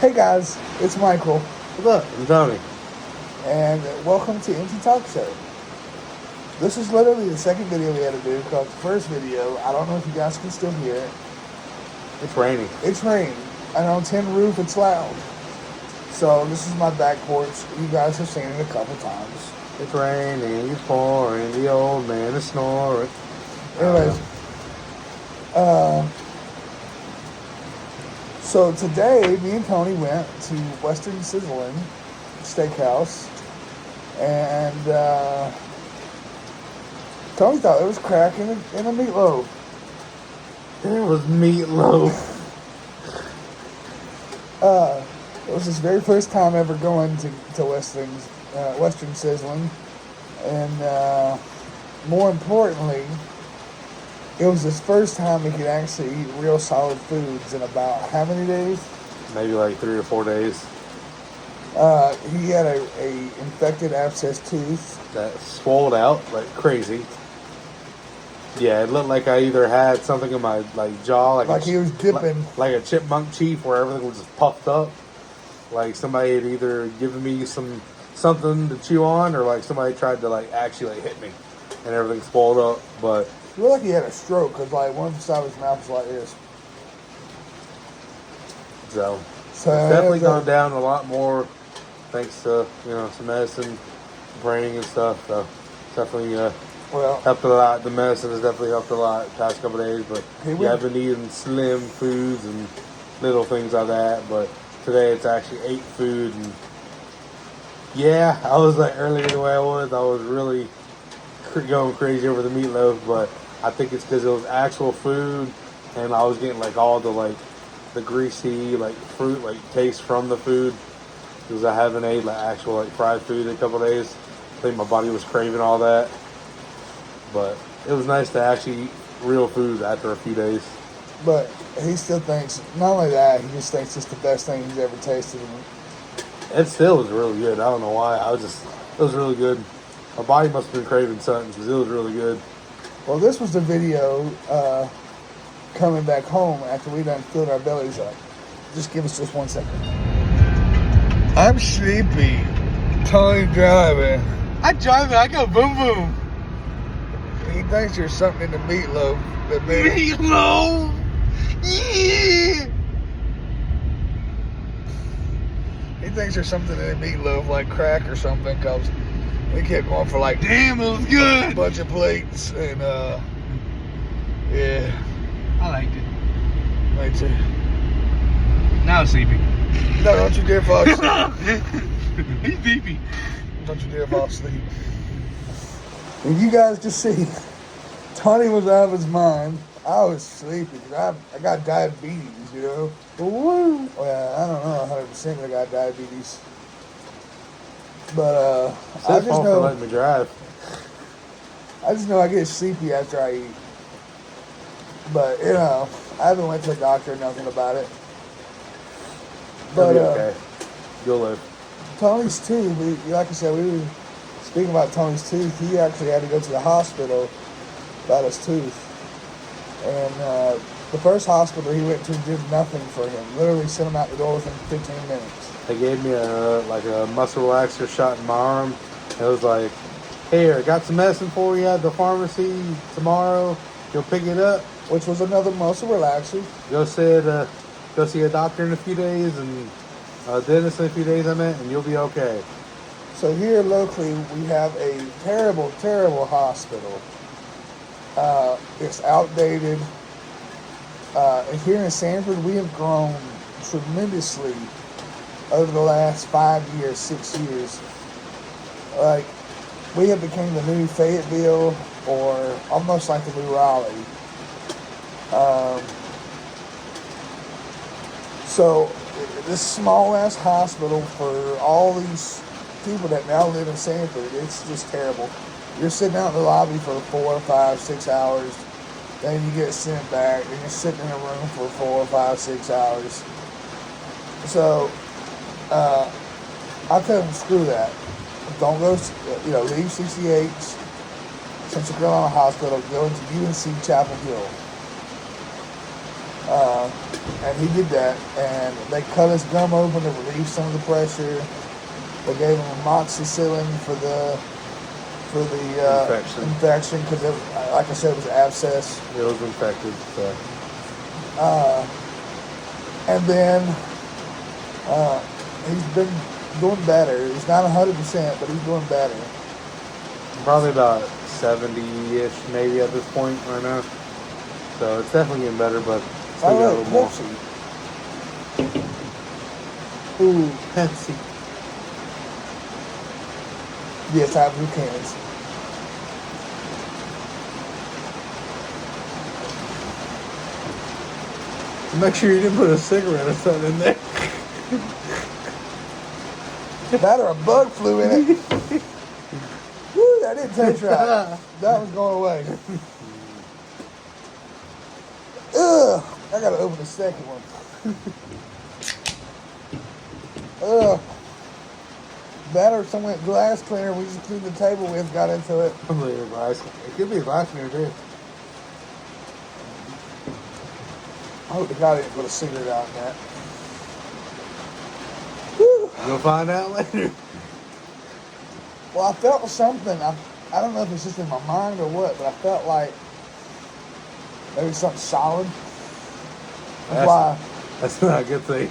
Hey guys, it's Michael, What's up? I'm Tony. and welcome to Empty Talk Show. This is literally the second video we had to do because the first video, I don't know if you guys can still hear it. It's raining. It's raining, and on tin roof it's loud. So this is my back porch. You guys have seen it a couple times. It's raining. It's pouring. The old man is snoring. Anyways, so today me and Tony went to Western Sizzling Steakhouse, and Tony thought it was crack in a meatloaf. There was meatloaf. It was his very first time ever going to Western Sizzling, and more importantly, it was his first time he could actually eat real solid foods in about how many days? Maybe like 3 or 4 days. He had a infected abscess tooth. That swelled out like crazy. Yeah, it looked like I either had something in my jaw, Like he was dipping. like a chipmunk teeth, where everything was just puffed up. Like somebody had either given me something to chew on, or like somebody tried to actually hit me, and everything swelled up. But It looked like he had a stroke because one side of his mouth was like this. so it's So definitely gone down a lot more, thanks to some medicine, training and stuff. So definitely well, helped a lot. The medicine has definitely helped a lot the past couple of days. But I've been eating slim foods and little things like that. But today it's actually ate food, and yeah, I was like earlier the way I was really going crazy over the meatloaf. But I think it's because it was actual food, and I was getting all the greasy fruit taste from the food, because I haven't ate actual fried food in a couple of days. I think my body was craving all that. But it was nice to actually eat real food after a few days. but he still thinks, not only that, he just thinks it's the best thing he's ever tasted. It still was really good. I don't know why. It was really good. My body must have been craving something, because it was really good. Well, this was the video coming back home after we done filled our bellies up. Just give us just 1 second. I'm sleepy. Tony driving. I drive it. I go boom boom. He thinks there's something in the meatloaf that made Meatloaf. Yeah. He thinks there's something in the meatloaf like crack or something, because we kept going for Damn, it was good. a bunch of plates, and yeah. I liked it. Me too. Now it's sleepy. No, don't you dare fall asleep. He's beepy. Don't you dare fall asleep. And you guys just see, Tony was out of his mind. I was sleepy because I got diabetes, Woo. Well, I don't know 100% I got diabetes. But I just know for letting me drive. I just know I get sleepy after I eat. But I haven't went to the doctor or nothing about it. But You'll be okay. You'll live. Tony's tooth, like I said, we were speaking about Tony's tooth. He actually had to go to the hospital about his tooth. And the first hospital he went to did nothing for him. Literally sent him out the door within 15 minutes. They gave me a muscle relaxer shot in my arm. It was like, here, I got some medicine for you at the pharmacy tomorrow. You'll pick it up. Which was another muscle relaxer. Go see a doctor in a few days, and a dentist in a few days, and you'll be okay. So here locally, we have a terrible, terrible hospital. It's outdated. And here in Sanford, we have grown tremendously over the last 5 years, 6 years. We have become the new Fayetteville, or almost like the new Raleigh. So this small ass hospital for all these people that now live in Sanford, it's just terrible. You're sitting out in the lobby for 4, 5, 6 hours. Then you get sent back, and you're sitting in a room for 4, 5, 6 hours. So I tell them, screw that. Don't go, leave 68, Central Carolina Hospital, go into UNC Chapel Hill. And he did that, and they cut his gum open to relieve some of the pressure. They gave him amoxicillin for the infection because, like I said, it was an abscess. It was infected. So. And then he's been doing better. He's not 100%, but he's doing better. Probably about 70-ish maybe at this point right now. So it's definitely getting better, but still got a little more. Pepsi. Ooh, Pepsi. Yes, I have new cans. Make sure you didn't put a cigarette or something in there. That or a bug flew in it. Woo, that didn't taste right. That was going away. Ugh, I gotta open the second one. Ugh. That or some glass cleaner we just cleaned the table with got into it. It could be a glass cleaner too. I hope to God I didn't put a cigarette out in that. Whew. You'll find out later. Well, I felt something. I don't know if it's just in my mind or what, but I felt like maybe something solid. That's why. That's not a good thing.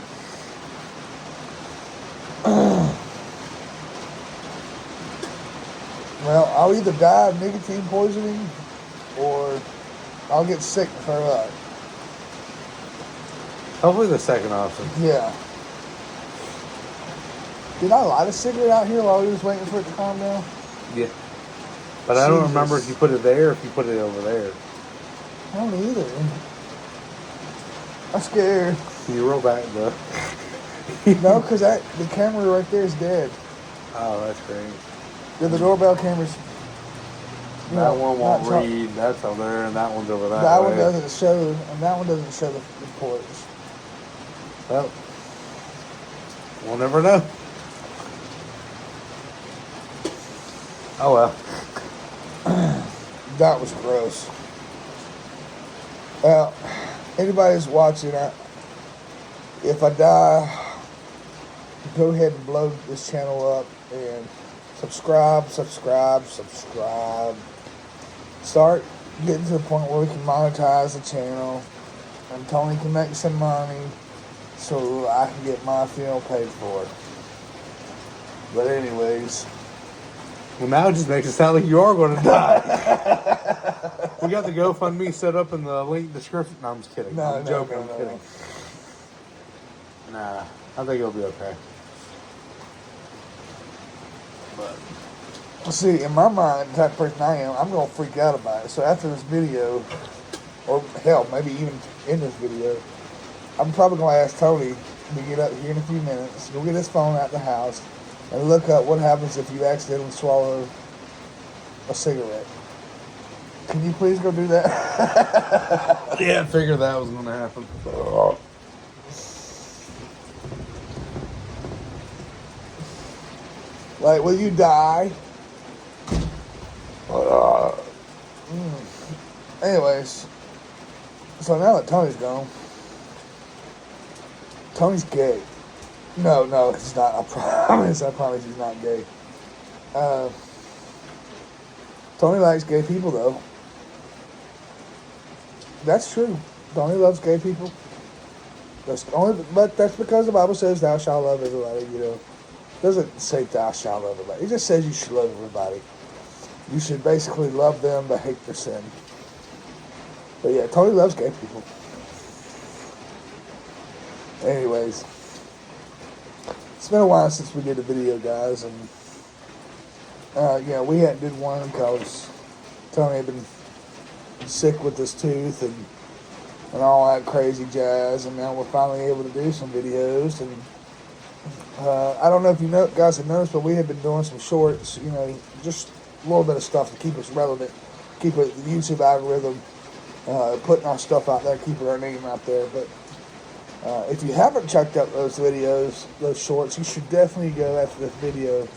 Well, I'll either die of nicotine poisoning or I'll get sick and throw up. Hopefully the second option. Yeah. Did I light a cigarette out here while we was waiting for it to calm down? Yeah. But I don't remember if you put it there or if you put it over there. I don't either. I'm scared. You roll back though. No, because the camera right there is dead. Oh, that's great. Yeah, the doorbell camera's... That one won't read. That's over there, and that one's over that way. That one doesn't show, and that one doesn't show the ports. Well, we'll never know. Oh well. That was gross. Well, anybody's watching, if I die, go ahead and blow this channel up and subscribe. Start getting to the point where we can monetize the channel and Tony can make some money so I can get my funeral paid for. But anyways. Well, now it just makes it sound like you are going to die. We got the GoFundMe set up in the link description. No, I'm just kidding. I'm joking. I'm kidding. Nah, I think it'll be okay. But see, in my mind, the type of person I am, I'm going to freak out about it. So after this video, or hell, maybe even in this video, I'm probably going to ask Tony to get up here in a few minutes, go get his phone out the house, and look up what happens if you accidentally swallow a cigarette. Can you please go do that? yeah, I figured that was going to happen. Like, will you die? Anyways, so now that Tony's gone, Tony's gay. No, he's not. I promise he's not gay. Tony likes gay people, though. That's true. Tony loves gay people. But that's because the Bible says thou shalt love everybody, you know. It doesn't say thou shalt love everybody. It just says you should love everybody. You should basically love them but hate their sin. But yeah, Tony loves gay people. Anyways. It's been a while since we did a video, guys, and we hadn't did one because Tony had been sick with his tooth and all that crazy jazz, and now we're finally able to do some videos. And I don't know if you guys have noticed, but we have been doing some shorts, just a little bit of stuff to keep us relevant, keep the YouTube algorithm putting our stuff out there, keeping our name out there. But if you haven't checked out those videos, those shorts, you should definitely go after this video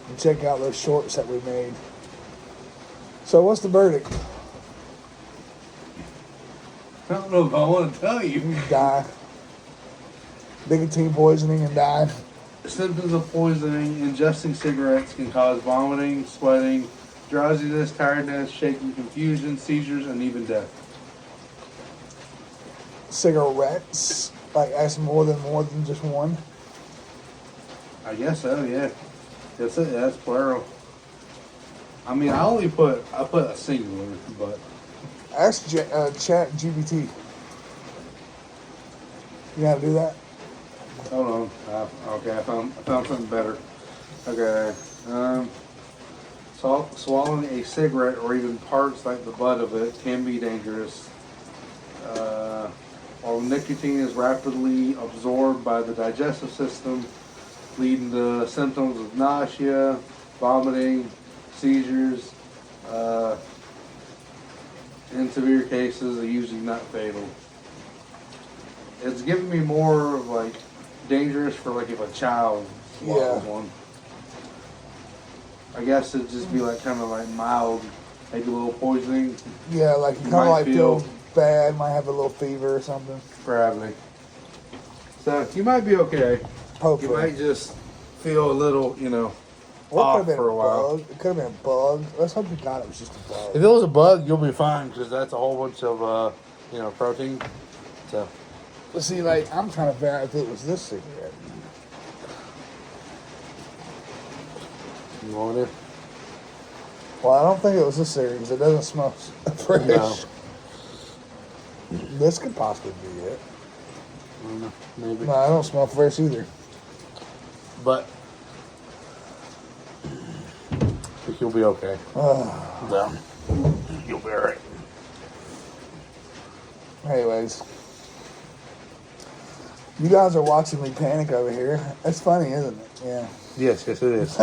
and check out those shorts that we made. So what's the verdict? I don't know if I want to tell you. You die. Nicotine poisoning and die. Symptoms of poisoning: ingesting cigarettes can cause vomiting, sweating, drowsiness, tiredness, shaking, confusion, seizures, and even death. Cigarettes, like that's more than just one. I guess so. Yeah, that's it. That's plural. I mean, I put a singular, but Ask Chat GPT. You know how to do that? hold on. Okay, I found something better. Okay. Swallowing a cigarette or even parts like the butt of it can be dangerous. While nicotine is rapidly absorbed by the digestive system, leading to symptoms of nausea, vomiting, seizures. In severe cases, are usually not fatal. It's giving me more of like dangerous for like if a child swallows one. I guess it'd just be like kind of like mild, maybe a little poisoning. Yeah, like you kind of like feel bad, might have a little fever or something. Probably. So you might be okay. Hopefully. You might just feel a little, What off could have been for a while. bug? It could have been a bug. Let's hope to God it was just a bug. If it was a bug, you'll be fine because that's a whole bunch of, protein. So. But see, like, I'm trying to figure out if it was this cigarette. You want it? Well, I don't think it was this cigarette because it doesn't smell fresh. No. This could possibly be it. Maybe. No, I don't smell fresh either. But I think you'll be okay. So, you'll be alright. Anyways. You guys are watching me panic over here. That's funny, isn't it? Yeah. Yes, it is.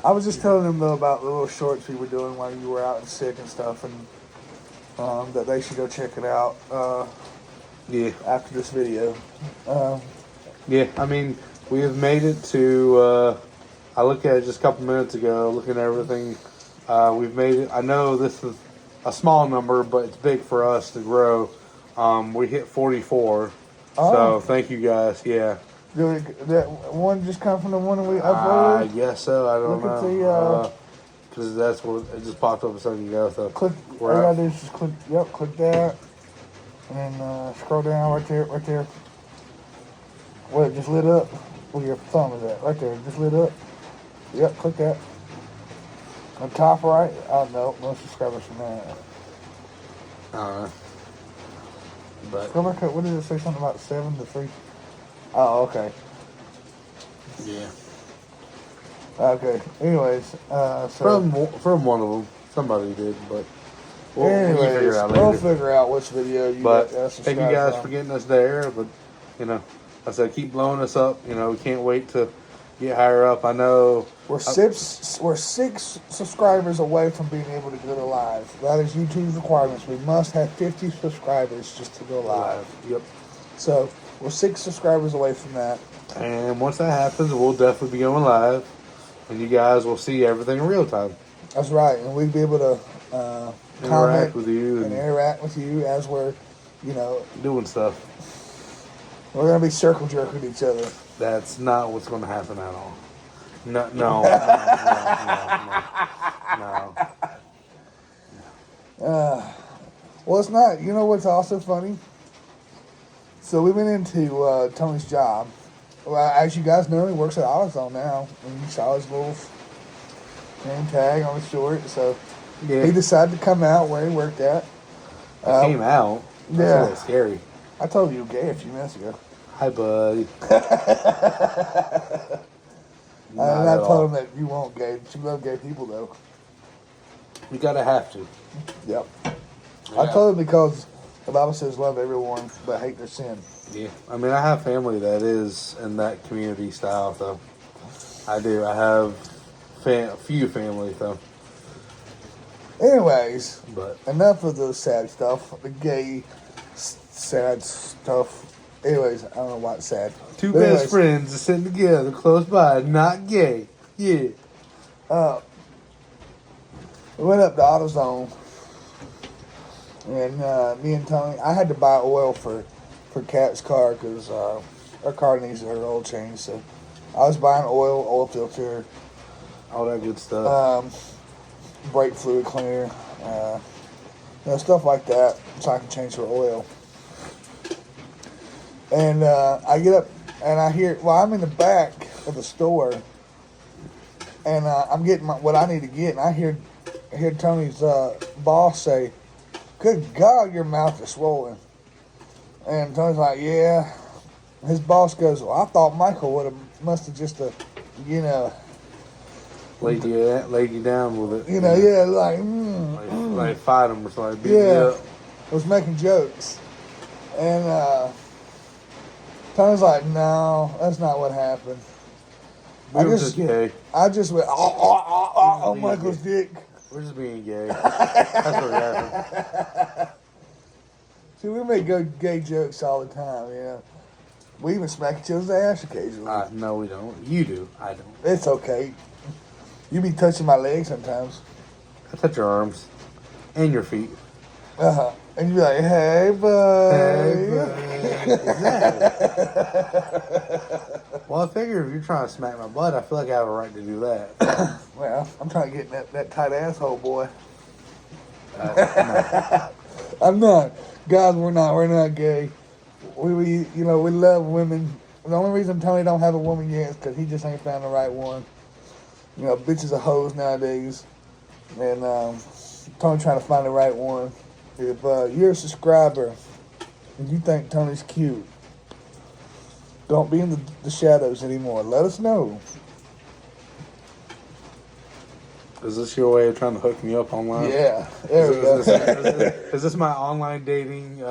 I was just telling them though about the little shorts we were doing while you were out and sick and stuff, and that they should go check it out. Yeah. After this video. Yeah, I mean, we have made it to. I looked at it just a couple minutes ago, looking at everything. We've made it. I know this is a small number, but it's big for us to grow. We hit 44. So thank you guys. Yeah. Did that one just come from the one that we uploaded? I guess so. I don't Look know. at Because that's what it just popped up a second ago. So click. All you gotta do is just click. Yep, click that, and then scroll down right there. Right there. Where it just lit up. Where your thumb is at? Right there. Just lit up. Yep, click that. On top right. Oh no, no subscribers from that. But Scroll back up. What did it say? Something about 7 to 3. Oh, okay. yeah. Okay. Anyways, so from one of them, somebody did, but we'll figure it out we'll later. figure out which video you But got. thank you guys for getting us there. But like I said, keep blowing us up. We can't wait to get higher up. I know we're 6 subscribers away from being able to go to live. That is YouTube's requirements. We must have 50 subscribers just to go live. Yep. So we're 6 subscribers away from that. And once that happens, we'll definitely be going live, and you guys will see everything in real time. That's right, and we'll be able to interact with you and interact with you as we're, doing stuff. We're gonna be circle jerking each other. That's not what's going to happen at all. No. Well, it's not. You know what's also funny? So we went into Tony's job. Well, as you guys know, he works at AutoZone now, and you saw his little name tag on his short. So he decided to come out where he worked at. Came out. That's a little scary. I told you gay a few minutes ago. Hi, buddy. I told him that you won't gay. But you love gay people, though. You gotta have to. Yep. Yeah. I told him because the Bible says love everyone but hate their sin. Yeah. I mean, I have family that is in that community style, so I do. I have a few family, though. Anyways, But enough of the sad stuff. The gay, sad stuff. Anyways, I don't know why it's sad. two best friends are sitting together close by, not gay. Yeah. We went up to AutoZone, and me and Tony, I had to buy oil for Kat's car because our car needs her oil change. So I was buying oil filter, all that good stuff, brake fluid cleaner, stuff like that, so I can change her oil. And I get up and I hear, I'm in the back of the store, and I'm getting what I need to get, and I hear Tony's boss say, "Good God, your mouth is swollen." And Tony's like, "Yeah." His boss goes, "Well, I thought Michael must have just laid you down with it. Like fight him or something. Beat you up. Was making jokes." And Tony's like, "No, that's not what happened. We were just gay. I just went, oh Michael's dick." We're just being gay. That's what happened. See, we make gay jokes all the time, We even smack each other's ass occasionally. No, we don't. You do. I don't. It's okay. You be touching my legs sometimes. I touch your arms. And your feet. And you be like, "Hey, buddy." Well, I figure if you're trying to smack my butt, I feel like I have a right to do that. Well, I'm trying to get in that tight asshole, boy. No. I'm not. Guys, we're not gay. We love women. The only reason Tony don't have a woman yet is because he just ain't found the right one. Bitches are hoes nowadays. And Tony trying to find the right one. If you're a subscriber and you think Tony's cute, don't be in the shadows anymore. Let us know. Is this your way of trying to hook me up online? Yeah, there we go. Is this my online dating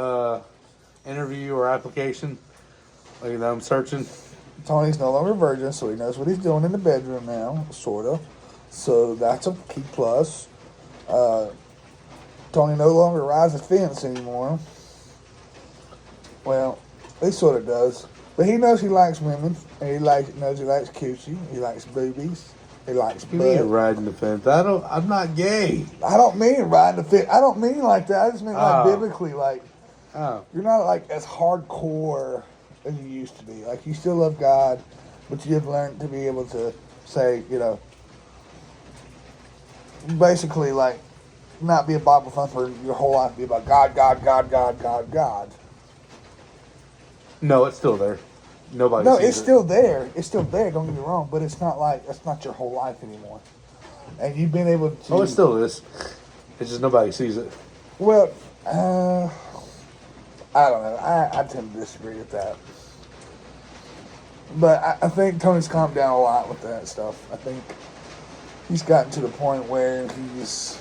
interview or application? Like that I'm searching? Tony's no longer a virgin, so he knows what he's doing in the bedroom now, sort of. So that's a key plus. Tony no longer rides the fence anymore. Well, he sort of does. But he knows he likes women, and he knows he likes coochie, he likes boobies, he likes butt. You mean riding the fence? I'm not gay. I don't mean riding the fence. I don't mean like that. I just mean biblically, you're not as hardcore as you used to be. Like, you still love God, but you've learned to be able to say, basically not be a Bible thumper your whole life, be about God, God, God, God, God, God. No, it's still there. Nobody. No, it's still there. It's still there. Don't get me wrong, but it's not that's not your whole life anymore. And you've been able to. Oh, it still is. It's just nobody sees it. Well, I don't know. I tend to disagree with that. But I think Tony's calmed down a lot with that stuff. I think he's gotten to the point where he's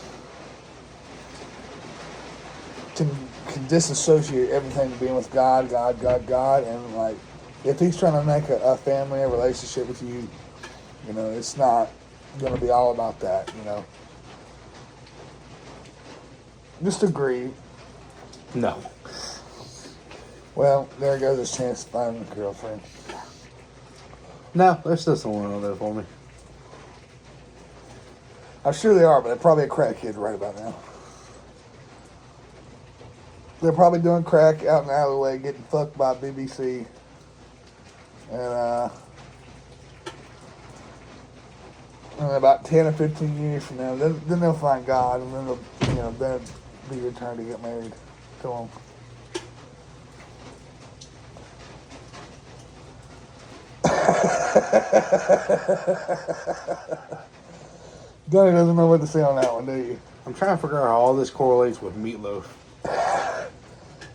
can disassociate everything being with God, and if he's trying to make a family, a relationship with you, it's not going to be all about that, Just agree. No. Well, there goes his chance to find a girlfriend. No, there's still someone out there for me. I'm sure they are, but they're probably a crackhead right about now. They're probably doing crack out in the alleyway, getting fucked by BBC. And about 10 or 15 years from now, then they'll find God, and then they'll be your turn to get married to him. Donnie doesn't know what to say on that one, do you? I'm trying to figure out how all this correlates with meatloaf.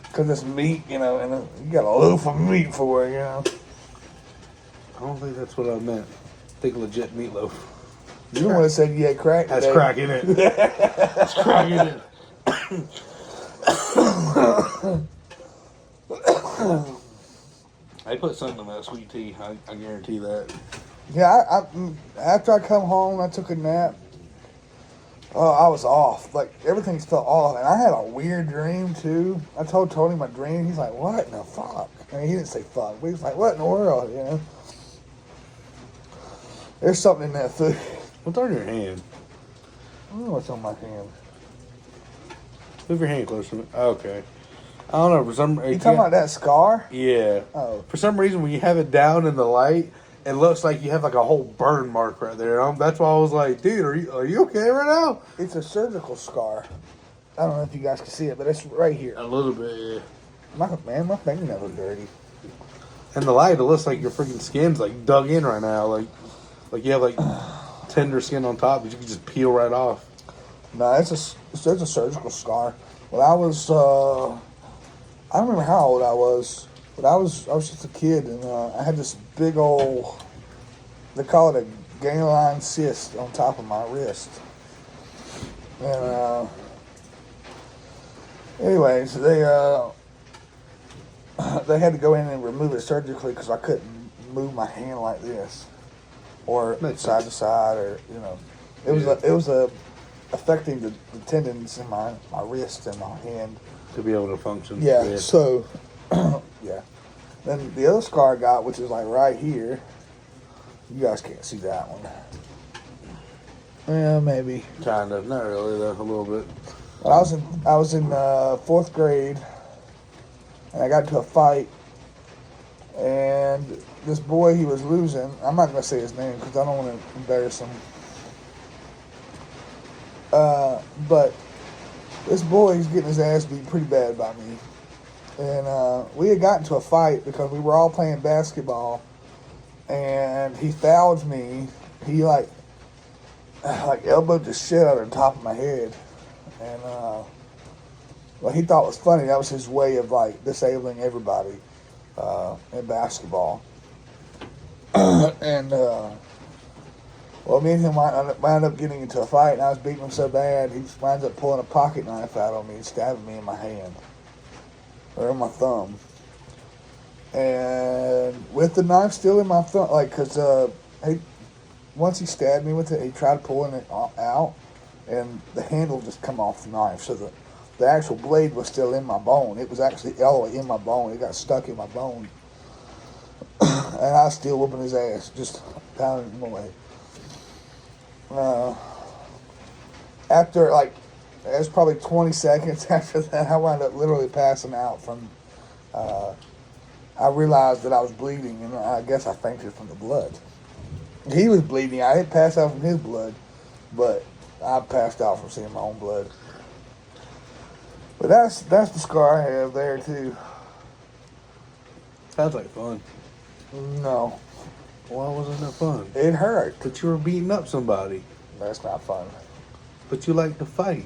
Because it's meat, and you got a loaf of meat for it, I don't think that's what I meant. Think legit meatloaf. You don't want to say you had crack today. That's crack in it. That's crack in it. They put something in that sweet tea. I guarantee that. Yeah, after I come home, I took a nap. Oh, I was off. Everything felt off. And I had a weird dream, too. I told Tony my dream. He's like, "What in the fuck?" I mean, he didn't say fuck. But he was like, "What in the world?" There's something in that food. What's on your hand? don't know what's on my hand. Move your hand closer to me. Okay. I don't know. For some You talking about that scar? Yeah. Oh. For some reason, when you have it down in the light, it looks like you have like a whole burn mark right there. That's why I was like, dude, are you okay right now? It's a surgical scar. I don't know if you guys can see it, but it's right here. A little bit, yeah. My fingernails are dirty. In the light, it looks like your freaking skin's like dug in right now. Like you have like tender skin on top that you can just peel right off. No, it's a surgical scar. When I was, I don't remember how old I was, but I was just a kid, and I had this big old, they call it a ganglion cyst on top of my wrist. And anyways, they had to go in and remove it surgically because I couldn't move my hand like this, or side to side, or it was affecting the tendons in my wrist and my hand to be able to function. Yeah. So yeah. Then the other scar I got, which is like right here. You guys can't see that one. Yeah, maybe. Kind of, not really though, a little bit. But I was in fourth grade, and I got into a fight, and this boy, he was losing. I'm not gonna say his name because I don't want to embarrass him. But this boy, he's getting his ass beat pretty bad by me, and we had gotten into a fight because we were all playing basketball, and he fouled me. He like elbowed the shit out of the top of my head. And what he thought was funny, that was his way of like disabling everybody in basketball. And well, me and him wound up getting into a fight, and I was beating him so bad, he just winds up pulling a pocket knife out on me and stabbing me in my hand, or in my thumb. And with the knife still in my thumb, like, because once he stabbed me with it, he tried pulling it out, and the handle just come off the knife, so the actual blade was still in my bone. It was actually all the way in my bone. It got stuck in my bone. And I was still whooping his ass, just pounding him away. After, like, it was probably 20 seconds after that, I wound up literally passing out from, I realized that I was bleeding, and I guess I fainted from the blood. He was bleeding. I didn't pass out from his blood, but I passed out from seeing my own blood. But that's the scar I have there, too. Sounds like fun. No. Why wasn't that fun? It hurt. But you were beating up somebody. That's not fun. But you like to fight.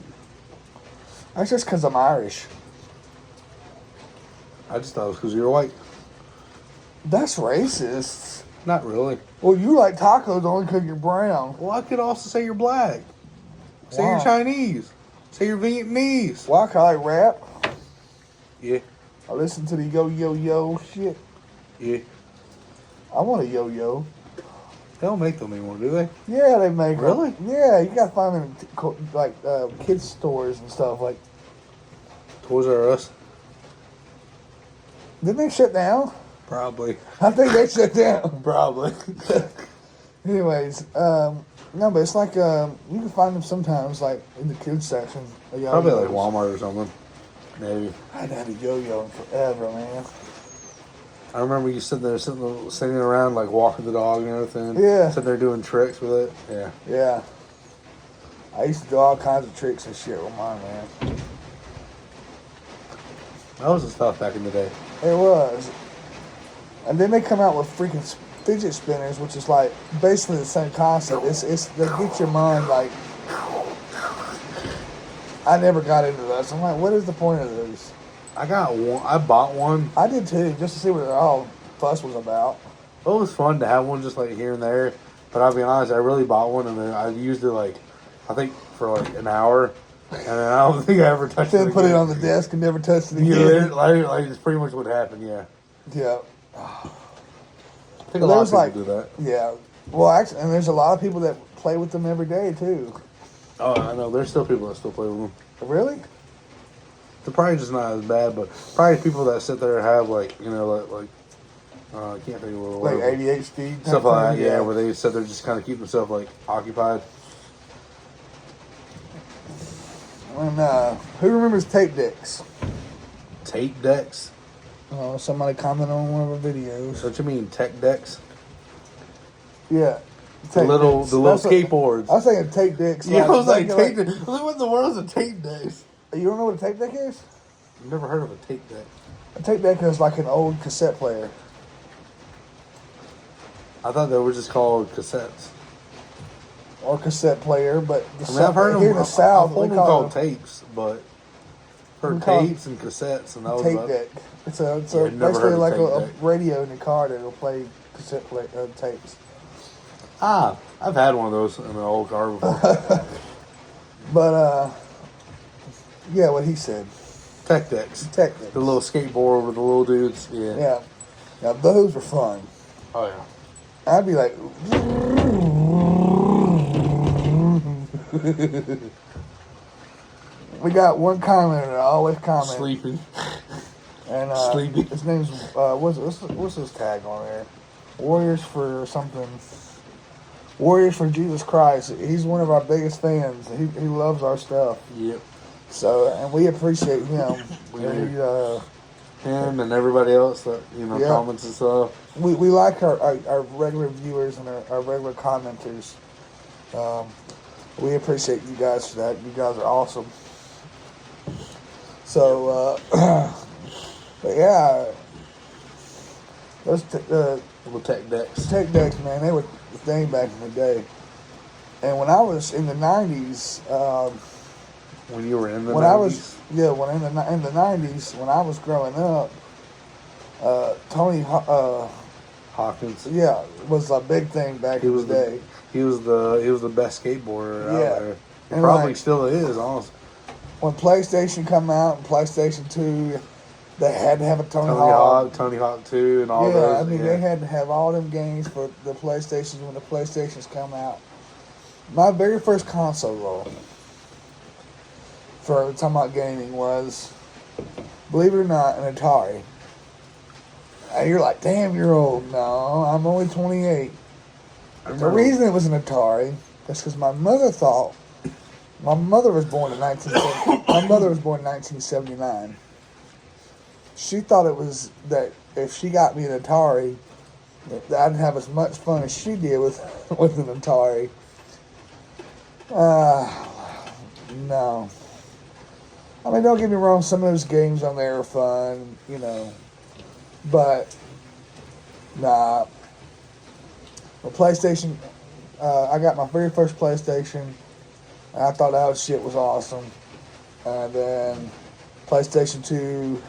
That's just because I'm Irish. I just thought it was because you were white. That's racist. Not really. Well, you like tacos only because you're brown. Well, I could also say you're black. Say Why? you're Chinese. Say you're Vietnamese. Why? 'Cause I like rap. Yeah. I listen to the yo shit. Yeah. I want a yo-yo. They don't make them anymore, do they? Yeah, they make them. Really? Yeah, you gotta find them in like kids stores and stuff. Like, Toys R Us? didn't they shut down? Probably. I think they shut down. Probably. Anyways, no, but it's like you can find them sometimes, like in the kids section. Probably like Walmart or something. Maybe. I hadn't had a yo-yo in forever, man. I remember you sitting around like walking the dog and everything. Yeah. Sitting there doing tricks with it. Yeah. Yeah. I used to do all kinds of tricks and shit with mine, man. That was the stuff back in the day. It was. And then they come out with freaking fidget spinners, which is like basically the same concept. It's they get your mind like. I never got into those. I'm like, what is the point of those? I got one. I bought one. I did too, just to see what all fuss was about. It was fun to have one just like here and there. But I'll be honest, I really bought one and then I used it like, I think for like an hour. And then I don't think I ever touched it Then again. put it on the desk and never touched it again. Yeah, like it's pretty much what happened, yeah. Yeah. I think a lot of people do that. Yeah. Well, actually, and there's a lot of people that play with them every day too. Oh, I know. There's still people that still play with them. Really? They're probably just not as bad, but probably people that sit there and have like, you know, I can't think of what Like it was. ADHD? Stuff like that, yeah, where they sit there just kind of keep themselves like occupied. who remembers tape decks? Tape decks? Somebody commented on one of our videos. What you mean, tech decks? Yeah. The little skateboards. I was thinking tape decks. Yeah, I was like, tape decks. What in the world is a tape deck? You don't know what a tape deck is? I've never heard of a tape deck. A tape deck is like an old cassette player. I thought they were just called cassettes. Or cassette player, but I've heard here them in the South, I've heard them called tapes, but heard tapes and cassettes, and that was tape deck. It's basically like a radio in the car that'll play cassette tapes. I've had one of those in an old car before. But yeah, what he said. Tech decks. Tech decks. The little skateboard with the little dudes. Yeah. Yeah. Now those were fun. Oh yeah. I'd be like. We got one commenter always comment. Sleeping. And Sleepy. His name's what's his tag on there? Warriors for something. Warriors for Jesus Christ. He's one of our biggest fans. He loves our stuff. Yep. So, and we appreciate him. Him and everybody else that comments and stuff. We like our regular viewers and our regular commenters. We appreciate you guys for that. You guys are awesome. So, but yeah, those little tech decks. Tech decks, man, they were the thing back in the day. And when I was in the 90s, when you were in the 90s? When in the 90s, when I was growing up, Tony Hawkins, was a big thing back in the day. He was the best skateboarder out there. He and probably still is, honestly. When PlayStation come out and PlayStation 2, they had to have a Tony Hawk 2 and all those. I mean, they had to have all them games for the PlayStations when the PlayStations come out. My very first console, though, for talking about gaming was, believe it or not, an Atari. And you're like, damn, you're old. No, I'm only 28. The reason it was an Atari is because my mother thought, my mother was born in 1979. She thought it was that if she got me an Atari, that I'd have as much fun as she did with an Atari. No. I mean, don't get me wrong, some of those games on there are fun, but nah. The PlayStation, I got my very first PlayStation, and I thought that shit was awesome. And then PlayStation 2,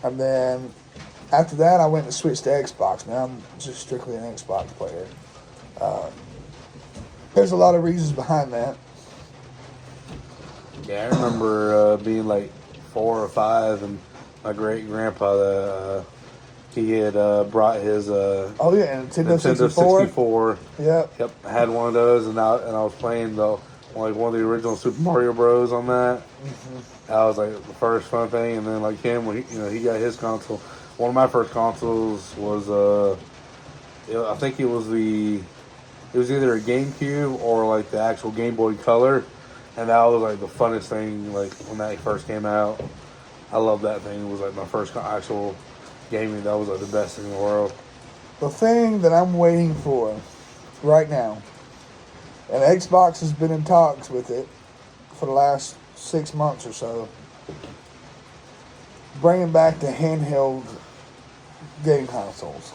and then after that I went to switch to Xbox. Now I'm just strictly an Xbox player. There's a lot of reasons behind that. Yeah, I remember being like 4 or 5, and my great grandpa, he had brought his Nintendo 64. Yep, I had one of those, and I was playing one of the original Super Mario Bros. On that. Mm-hmm. That was like the first fun thing, and then like him when he got his console. One of my first consoles was I think it was either a GameCube or like the actual Game Boy Color. And that was like the funnest thing, like when that first came out. I love that thing. It was like my first actual gaming. That was like the best thing in the world. The thing that I'm waiting for right now, and Xbox has been in talks with it for the last 6 months or so, bringing back the handheld game consoles.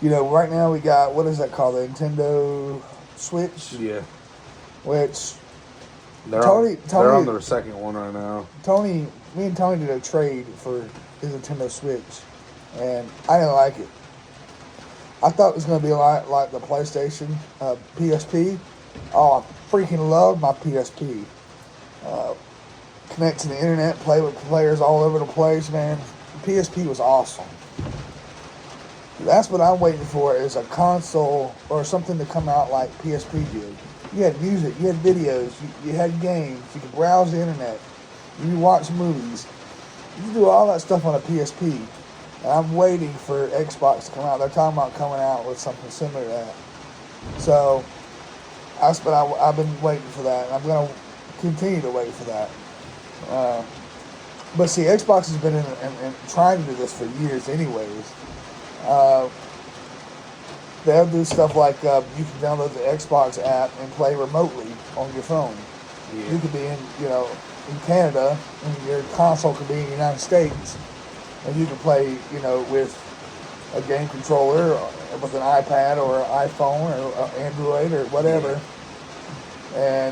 Right now we got, what is that called, the Nintendo Switch? Yeah. Which they're on their second one right now. Me and Tony did a trade for his Nintendo Switch, and I didn't like it. I thought it was going to be like the PlayStation PSP. Oh, I freaking love my PSP. Connect to the internet, play with players all over the place, man. The PSP was awesome. That's what I'm waiting for, is a console or something to come out like PSP did. You had music, you had videos, you had games, you could browse the internet, you could watch movies. You could do all that stuff on a PSP. And I'm waiting for Xbox to come out. They're talking about coming out with something similar to that. So, I've been waiting for that. And I'm gonna continue to wait for that. But see, Xbox has been in trying to do this for years, anyways. They'll do stuff like you can download the Xbox app and play remotely on your phone. Yeah. You could be in Canada, and your console could be in the United States, and you can play, with a game controller, or with an iPad or an iPhone or Android or whatever. Yeah.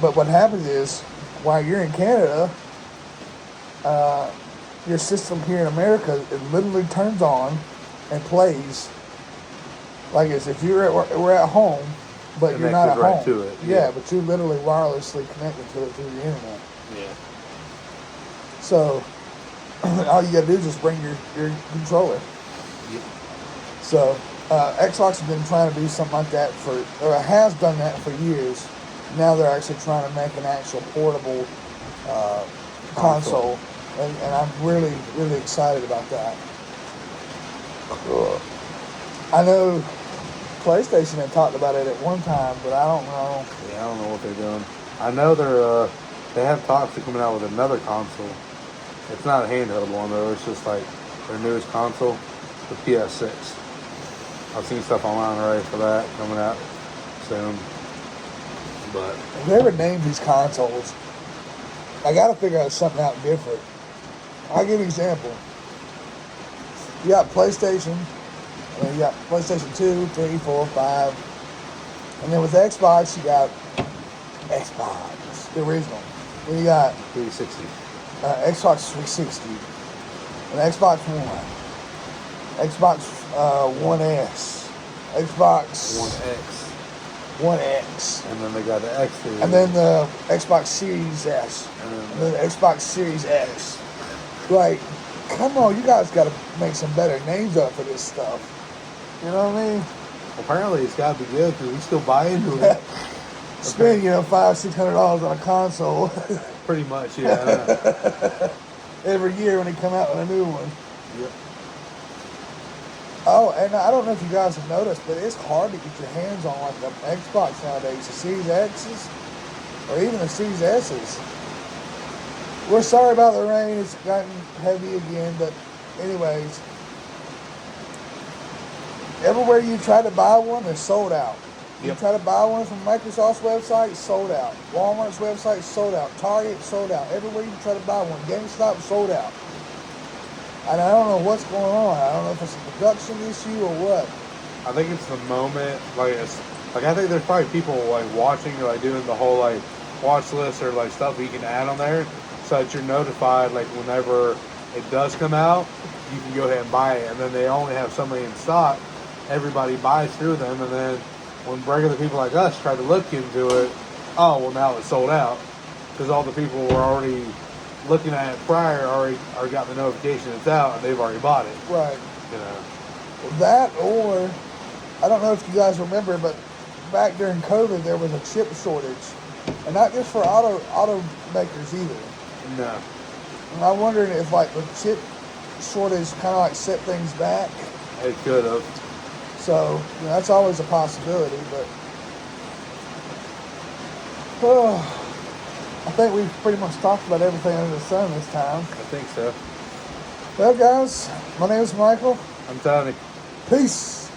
But what happens is, while you're in Canada, your system here in America, it literally turns on and plays like as if we're at home, but you're not at right home. To it. Yeah, but you're literally wirelessly connected to it through the internet. Yeah. So all you gotta do is just bring your controller. Yep. So Xbox has been trying to do something like that or has done that for years. Now they're actually trying to make an actual portable console. And I'm really, really excited about that. I know PlayStation had talked about it at one time, but I don't know. Yeah, I don't know what they're doing. I know they have talks of coming out with another console. It's not a handheld one though. It's just like their newest console, the PS6. I've seen stuff online already for that coming out soon. But if they ever name these consoles, I got to figure out something out different. I'll give you an example. You got PlayStation, and you got PlayStation 2, 3, 4, 5. And then with Xbox, you got Xbox, the original. Then you got 360. Xbox 360, and Xbox One, Xbox One S, Xbox One X. One X. And then they got the X series. And then the Xbox Series S. And then the Xbox Series X. Like, come on, you guys got to make some better names up for this stuff. You know what I mean? Apparently it's got to be good because we still buy into it. Spend, $500-$600 on a console. Pretty much, yeah. Every year when they come out with a new one. Yep. Oh, and I don't know if you guys have noticed, but it's hard to get your hands on like the Xbox nowadays, the Series X's, or even the Series S's. We're sorry about the rain; it's gotten heavy again, but anyways, everywhere you try to buy one, they're sold out. You Yep. try to buy one from Microsoft's website, sold out. Walmart's website, sold out. Target, sold out. Everywhere you try to buy one, GameStop, sold out. And I don't know what's going on. I don't know if it's a production issue or what. I think it's the moment, I think there's probably people like watching or like doing the whole like watch list or like stuff that you can add on there so that you're notified like whenever it does come out, you can go ahead and buy it. And then they only have so many in stock. Everybody buys through them, and then when regular people like us try to look into it, oh, well, now it's sold out. Because all the people were already looking at it prior already got the notification it's out, and they've already bought it. Right. You know. That, or, I don't know if you guys remember, but back during COVID, there was a chip shortage. And not just for automakers either. No. And I'm wondering if, like, the chip shortage kind of, like, set things back. It could have. So, that's always a possibility, but I think we've pretty much talked about everything under the sun this time. I think so. Well, guys, my name is Michael. I'm Tony. Peace.